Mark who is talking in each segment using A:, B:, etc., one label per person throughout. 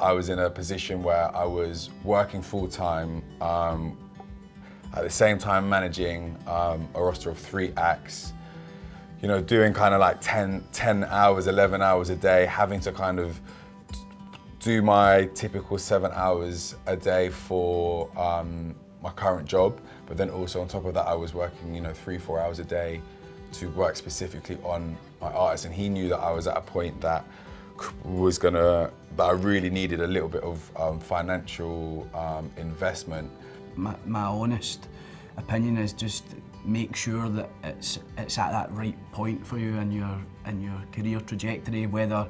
A: I was in a position where I was working full-time, at the same time managing a roster of 3 acts, you know, doing kind of like 10 hours, 11 hours a day, having to kind of do my typical 7 hours a day for my current job. But then also on top of that, I was working, you know, 3-4 hours a day to work specifically on my artists. And he knew that I was at a point that that I really needed a little bit of financial investment.
B: My honest opinion is just make sure that it's at that right point for you in your career trajectory, whether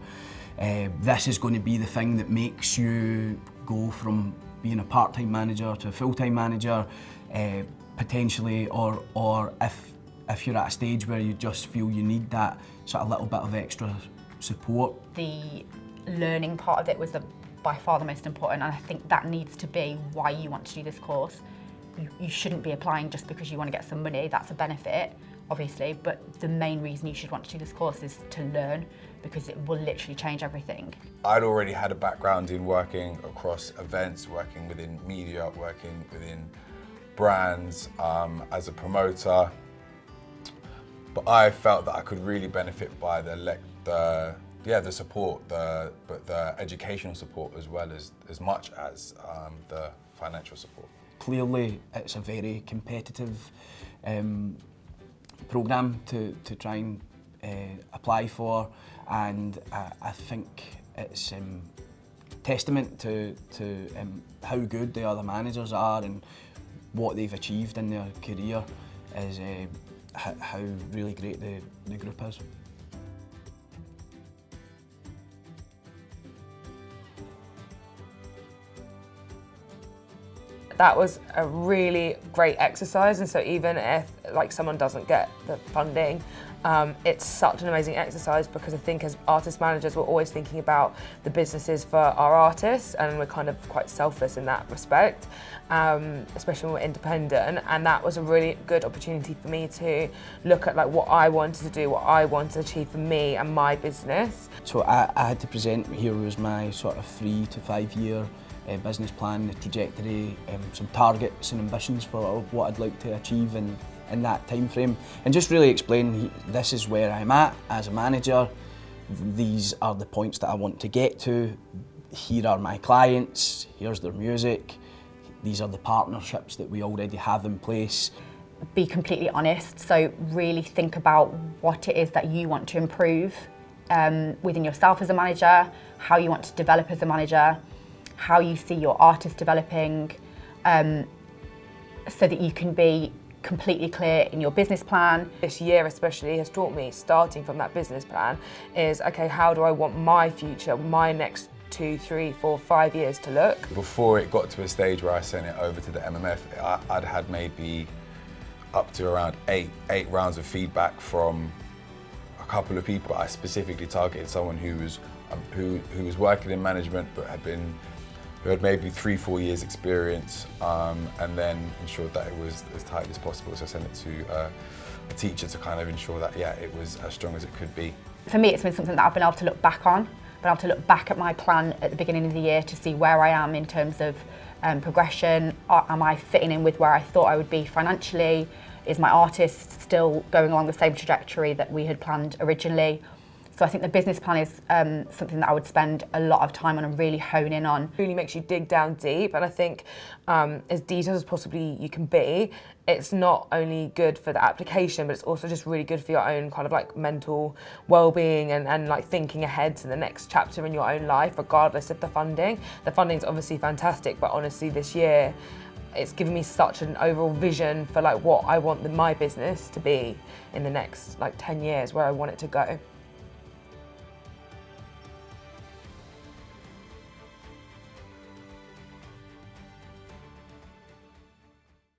B: this is going to be the thing that makes you go from being a part-time manager to a full-time manager, potentially, or if you're at a stage where you just feel you need that sort of little bit of extra support.
C: The learning part of it was by far the most important, and I think that needs to be why you want to do this course. You shouldn't be applying just because you want to get some money. That's a benefit, obviously, but the main reason you should want to do this course is to learn, because it will literally change everything.
A: I'd already had a background in working across events, working within media, working within brands, as a promoter, but I felt that I could really benefit by the support, but the educational support as well as much as the financial support.
B: Clearly, it's a very competitive programme to try and apply for, and I think it's testament to how good the other managers are and what they've achieved in their career is how really great the group is.
D: That was a really great exercise, and so even if like someone doesn't get the funding, it's such an amazing exercise, because I think as artist managers we're always thinking about the businesses for our artists, and we're kind of quite selfless in that respect, especially when we're independent. And that was a really good opportunity for me to look at like what I wanted to do, what I wanted to achieve for me and my business.
B: So I had to present, here was my sort of 3 to 5 year business plan, the trajectory, some targets and ambitions for what I'd like to achieve in that time frame, and just really explain, this is where I'm at as a manager, these are the points that I want to get to, here are my clients, here's their music, these are the partnerships that we already have in place.
C: Be completely honest, so really think about what it is that you want to improve within yourself as a manager, how you want to develop as a manager, how you see your artist developing, so that you can be completely clear in your business plan.
D: This year especially has taught me, starting from that business plan, is okay, how do I want my future, my next 2, 3, 4, 5 years to look?
A: Before it got to a stage where I sent it over to the MMF, I'd had maybe up to around eight rounds of feedback from a couple of people. I specifically targeted someone who was working in management but who had maybe 3-4 years experience, and then ensured that it was as tight as possible. So I sent it to a teacher to kind of ensure that, yeah, it was as strong as it could be.
C: For me, it's been something that I've been able to look back on, been able to look back at my plan at the beginning of the year to see where I am in terms of progression. Am I fitting in with where I thought I would be financially? Is my artist still going along the same trajectory that we had planned originally? So I think the business plan is something that I would spend a lot of time on and really hone in on.
D: Really makes you dig down deep, and I think as detailed as possibly you can be, it's not only good for the application, but it's also just really good for your own kind of like mental well-being and like thinking ahead to the next chapter in your own life, regardless of the funding. The funding's obviously fantastic, but honestly this year, it's given me such an overall vision for like what I want my business to be in the next like 10 years, where I want it to go.